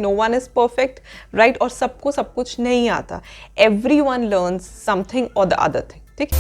No one is perfect, right? और सबको सब कुछ नहीं आता. एवरीवन लर्न्स समथिंग और द अदर थिंग. ठीक.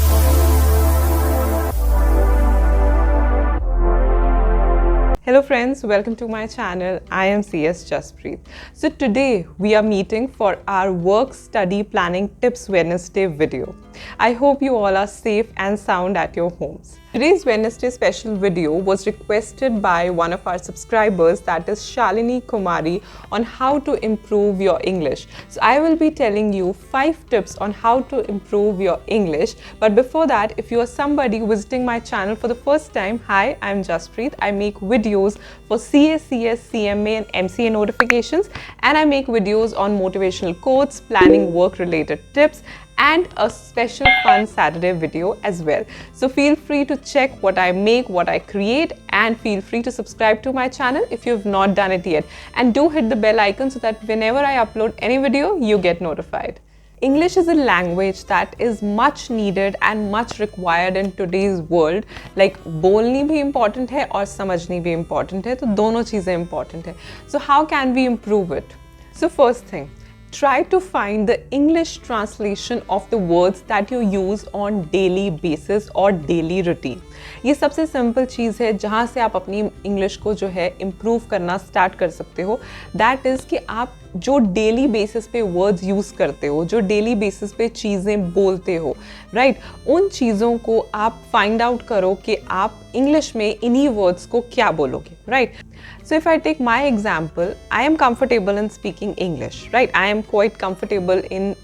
Hello friends, welcome to my channel. I am CS Jaspreet. So today we are meeting for our work study planning tips Wednesday video. I hope you all are safe and sound at your homes. Today's Wednesday special video was requested by one of our subscribers, that is Shalini Kumari, on how to improve your English. So I will be telling you 5 tips on how to improve your English. But before that, if you are somebody visiting my channel for the first time, hi, I'm Jaspreet. I make videos for CA, CS, CMA and MCA notifications, and I make videos on motivational quotes, planning work-related tips, and a special fun Saturday video as well. So feel free to check what I make, what I create, and feel free to subscribe to my channel if you've not done it yet. And do hit the bell icon so that whenever I upload any video, you get notified. English is a language that is much needed and much required in today's world. Like बोलनी भी important है और समझनी भी important है, तो दोनों चीज़ें important है. So how can we improve it? So first thing, try to find the English translation of the words that you use on daily basis or daily routine. ये सबसे सिंपल चीज़ है जहाँ से आप अपनी इंग्लिश को जो है इम्प्रूव करना स्टार्ट कर सकते हो. दैट इज़ कि आप जो डेली बेसिस पे वर्ड्स यूज़ करते हो, जो डेली बेसिस पे चीज़ें बोलते हो, राइट, उन चीज़ों को आप फाइंड आउट करो कि आप इंग्लिश में इन्हीं वर्ड्स को क्या बोलोगे, right. So if I take my example, I am comfortable in speaking English, right? I am quite comfortable in,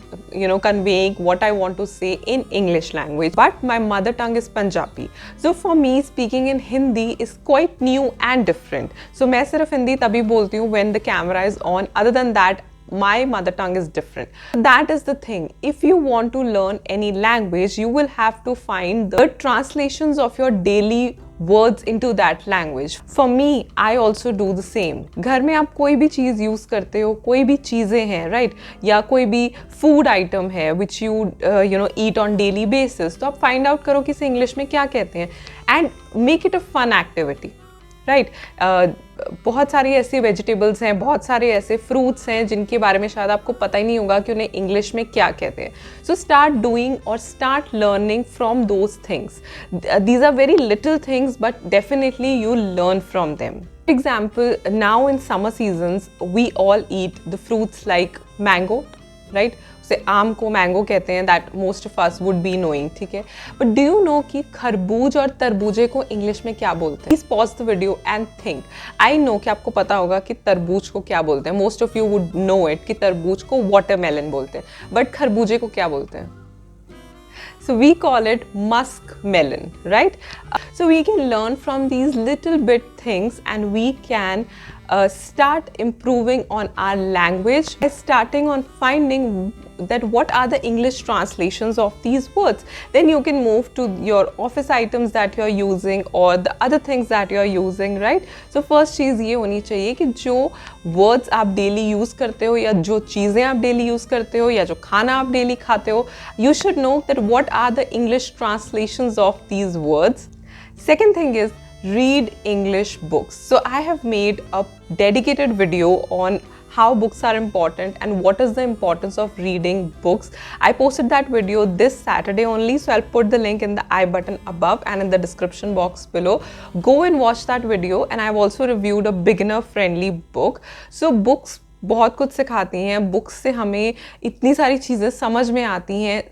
conveying what I want to say in English language. But my mother tongue is Punjabi. So for me, speaking in Hindi is quite new and different. So मैं सिर्फ हिंदी तभी बोलती हूँ when the camera is on. Other than that, my mother tongue is different. That is the thing. If you want to learn any language, you will have to find the translations of your daily words into that language. For me, I also do the same. घर में आप कोई भी चीज़ use करते हो, कोई भी चीज़ें हैं, right? या कोई भी food item है which you eat on daily basis, तो आप find out करो कि इसे English में क्या कहते हैं and make it a fun activity. Right. बहुत सारी ऐसी वेजिटेबल्स हैं, बहुत सारे ऐसे फ्रूट्स हैं जिनके बारे में शायद आपको पता ही नहीं होगा कि उन्हें इंग्लिश में क्या कहते हैं. सो स्टार्ट डूइंग और start learning from those things. These are very little things but definitely you learn from them. For example, now in summer seasons, we all eat the fruits like mango, right? से आम को mango कहते हैं, that most of us would be knowing, ठीक है. But do you know कि खरबूज और तरबूजे को इंग्लिश में क्या बोलते हैं? Please pause the video and think. I know कि आपको पता होगा कि तरबूज को क्या बोलते हैं. Most of you would know it कि तरबूज को वाटरमेलन बोलते हैं, बट खरबूजे को क्या बोलते हैं? So we call it musk melon, right? So we can learn from these little bit things and we can start improving on our language by starting on finding that what are the English translations of these words. Then you can move to your office items that you're using or the other things that you're using, right? So first चीज़ ये होनी चाहिए कि जो words आप daily use करते हो या जो चीज़ें आप daily use करते हो या जो खाना आप daily खाते हो, you should know that what are the English translations of these words. Second thing is read English books. So I have made a dedicated video on how books are important and what is the importance of reading books. I posted that video this Saturday only, so I'll put the link in the I button above and in the description box below. Go and watch that video, and I've also reviewed a beginner friendly book. So books बहुत कुछ सिखाती हैं. Books से हमें इतनी सारी चीज़ें समझ में आती हैं,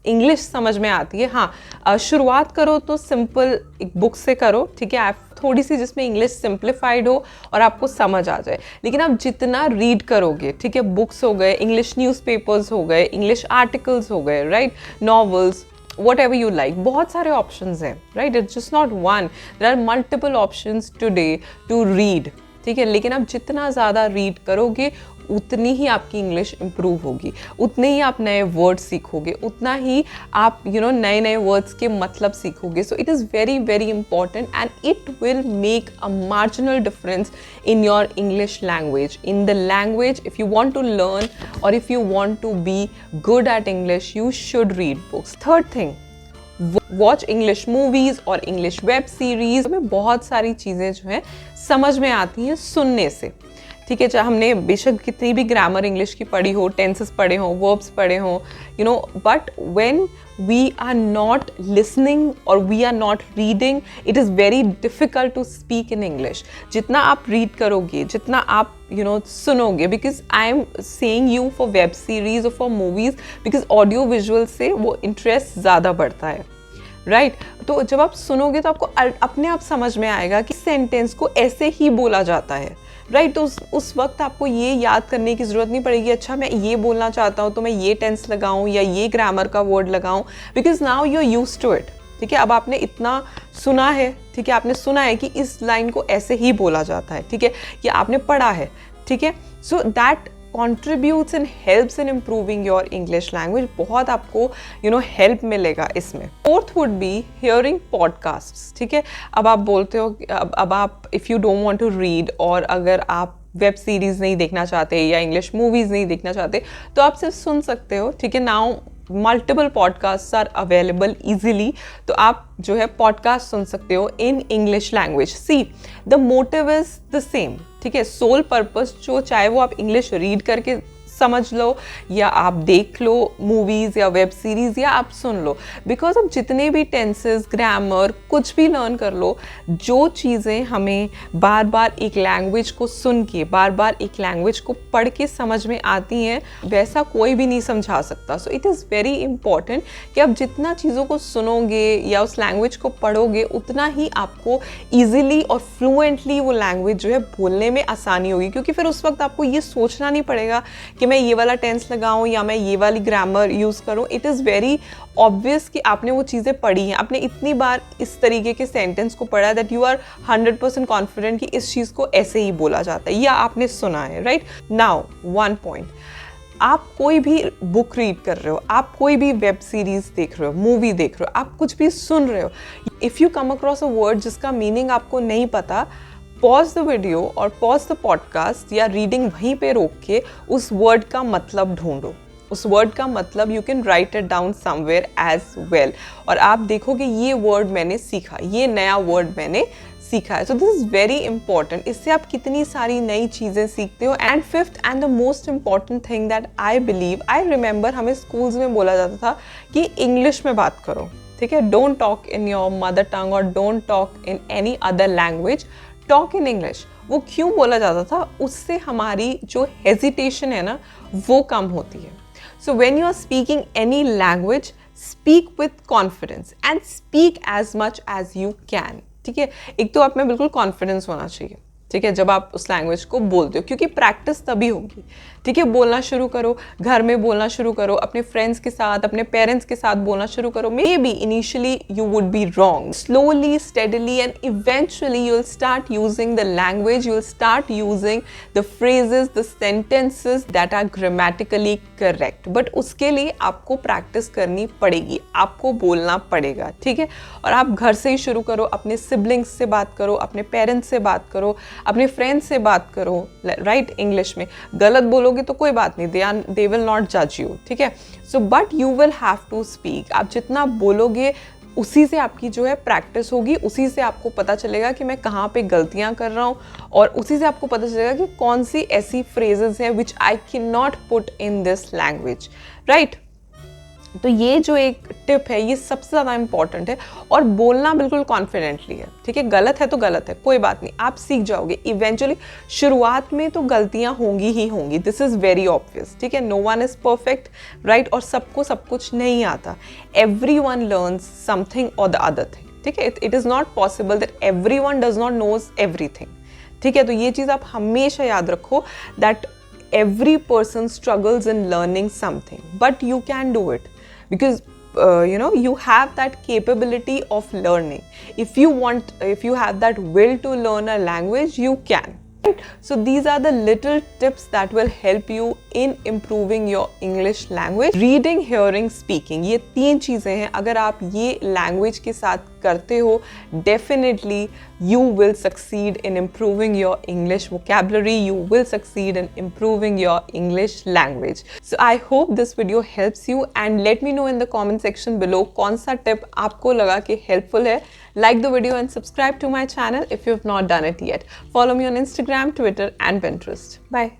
इंग्लिश समझ में आती है. हाँ, शुरुआत करो तो सिंपल एक बुक से करो, ठीक है, आप थोड़ी सी जिसमें इंग्लिश सिंप्लीफाइड हो और आपको समझ आ जाए. लेकिन आप जितना रीड करोगे, ठीक है, बुक्स हो गए, इंग्लिश न्यूज़पेपर्स हो गए, इंग्लिश आर्टिकल्स हो गए, right, novels, whatever you like, बहुत सारे options हैं, right? It's just not one. There are multiple options today to read, ठीक है. लेकिन आप जितना ज़्यादा रीड करोगे उतनी ही आपकी इंग्लिश इम्प्रूव होगी, उतने ही आप नए वर्ड्स सीखोगे, उतना ही आप नए नए वर्ड्स के मतलब सीखोगे. So it is very very important and it will make a marginal difference in your English language, in the language. If you want to learn और if you want to be good at English, you should read books. Third thing, watch English movies और English web series में बहुत सारी चीज़ें जो हैं समझ में आती हैं सुनने से. ठीक है, चाहे हमने बेशक कितनी भी ग्रामर इंग्लिश की पढ़ी हो, टेंसेस पढ़े हों, वर्ब्स पढ़े हों, you know, but when we are not listening or we are not reading, it is very difficult to speak in English. जितना आप read करोगे, जितना आप सुनोगे, because I am saying you for web series or for movies, because audio visual से वो interest ज़्यादा बढ़ता है, right? तो जब आप सुनोगे तो आपको अपने आप समझ में आएगा कि सेंटेंस को ऐसे ही बोला जाता है, राइट? तो उस वक्त आपको ये याद करने की ज़रूरत नहीं पड़ेगी, अच्छा मैं ये बोलना चाहता हूँ तो मैं ये टेंस लगाऊँ या ये ग्रामर का वर्ड लगाऊँ, because now you are used to it. ठीक है, अब आपने इतना सुना है, ठीक है, आपने सुना है कि इस लाइन को ऐसे ही बोला जाता है, ठीक है, या आपने पढ़ा है, ठीक है, so that contributes and helps in improving your English language. बहुत आपको help मिलेगा इसमें। Fourth would be hearing podcasts, ठीक है। अब आप बोलते हो, अब आप if you don't want to read, और अगर आप वेब सीरीज़ नहीं देखना चाहते या इंग्लिश मूवीज़ नहीं देखना चाहते तो आप सिर्फ सुन सकते हो, ठीक है। Now multiple podcast are available easily, तो आप जो है पॉडकास्ट सुन सकते हो in English language. See the motive is the same, ठीक है, सोल पर्पस जो, चाहे वो आप इंग्लिश रीड करके समझ लो या आप देख लो मूवीज़ या वेब सीरीज़ या आप सुन लो, बिकॉज अब जितने भी टेंसेस, ग्रामर, कुछ भी लर्न कर लो, जो चीज़ें हमें बार बार एक लैंग्वेज को सुन के, बार बार एक लैंग्वेज को पढ़ के समझ में आती हैं, वैसा कोई भी नहीं समझा सकता। सो इट इज़ वेरी इंपॉर्टेंट कि आप जितना चीज़ों को सुनोगे या उस लैंग्वेज को पढ़ोगे, उतना ही आपको ईजिली और फ्लुएंटली वो लैंग्वेज जो है बोलने में आसानी होगी, क्योंकि फिर उस वक्त आपको ये सोचना नहीं पड़ेगा कि मैं ये वाला टेंस लगाऊं या मैं ये वाली ग्रामर यूज़ करूं। इट इज़ वेरी ऑब्वियस कि आपने वो चीज़ें पढ़ी हैं, आपने इतनी बार इस तरीके के सेंटेंस को पढ़ा है दैट यू आर 100% कॉन्फिडेंट कि इस चीज़ को ऐसे ही बोला जाता है या आपने सुना है, राइट? नाउ वन पॉइंट, आप कोई भी बुक रीड कर रहे हो, आप कोई भी वेब सीरीज़ देख रहे हो, मूवी देख रहे हो, आप कुछ भी सुन रहे हो, if you come across a word जिसका मीनिंग आपको नहीं पता, पॉज द वीडियो और पॉज द पॉडकास्ट या रीडिंग वहीं पे रोक के उस वर्ड का मतलब ढूंढो। उस वर्ड का मतलब you can write it down somewhere as well, और आप देखोगे ये वर्ड मैंने सीखा, ये नया वर्ड मैंने सीखा है। So this is very important, इससे आप कितनी सारी नई चीज़ें सीखते हो। And fifth and the most important thing that I believe, I remember हमें स्कूल्स में बोला जाता था कि इंग्लिश में बात करो, ठीक है, don't talk in your mother tongue और don't talk in any other language, talk in English. वो क्यों बोला जाता था? उससे हमारी जो हेजिटेशन है ना, वो कम होती है। So when you are speaking any language, speak with confidence and speak as much as you can, ठीक है। एक तो आप में बिल्कुल कॉन्फिडेंस होना चाहिए, ठीक है, जब आप उस लैंग्वेज को बोलते हो, क्योंकि प्रैक्टिस तभी होगी, ठीक है। बोलना शुरू करो, घर में बोलना शुरू करो, अपने फ्रेंड्स के साथ, अपने पेरेंट्स के साथ बोलना शुरू करो। Maybe initially you would be wrong, slowly, steadily and eventually you will start using the language, you will start using the phrases, the sentences that are grammatically correct. But उसके लिए आपको practice करनी पड़ेगी, आपको बोलना पड़ेगा, ठीक है। और आप घर से ही शुरू करो, अपने सिबलिंग्स से बात करो, अपने पेरेंट्स से बात करो, अपने फ्रेंड्स से बात करो, राइट, इंग्लिश में। गलत बोलोगे तो कोई बात नहीं, दे विल नॉट जज यू, ठीक है। So but you will have to speak, आप जितना बोलोगे उसी से आपकी जो है प्रैक्टिस होगी, उसी से आपको पता चलेगा कि मैं कहाँ पे गलतियाँ कर रहा हूँ, और उसी से आपको पता चलेगा कि कौन सी ऐसी फ्रेजेस हैं which I can not put in this language, right. तो ये जो एक टिप है, ये सबसे ज़्यादा इंपॉर्टेंट है, और बोलना बिल्कुल कॉन्फिडेंटली है, ठीक है। गलत है तो गलत है, कोई बात नहीं, आप सीख जाओगे इवेंचुअली। शुरुआत में तो गलतियाँ होंगी ही होंगी, दिस इज़ वेरी ऑब्वियस, ठीक है। No one is perfect, right, और सबको सब कुछ नहीं आता। एवरी वन लर्न्स समथिंग और द अदर थिंग, ठीक है। It is not possible that every one does not knows everything, ठीक है। तो ये चीज़ आप हमेशा याद रखो that every person struggles in learning something, but you can do it because you have that capability of learning. If you have that will to learn a language, you can. Right? So these are the little tips that will help you in improving your English language. Reading, hearing, speaking, ये तीन चीज़ें हैं। अगर आप ये language के साथ करते हो, definitely you will succeed in improving your English vocabulary. You will succeed in improving your English language. So I hope this video helps you, and let me know in the comment section below कौन सा tip आपको लगा कि helpful है. Like the video and subscribe to my channel if you have not done it yet. Follow me on Instagram Instagram, Twitter, and Pinterest. Bye.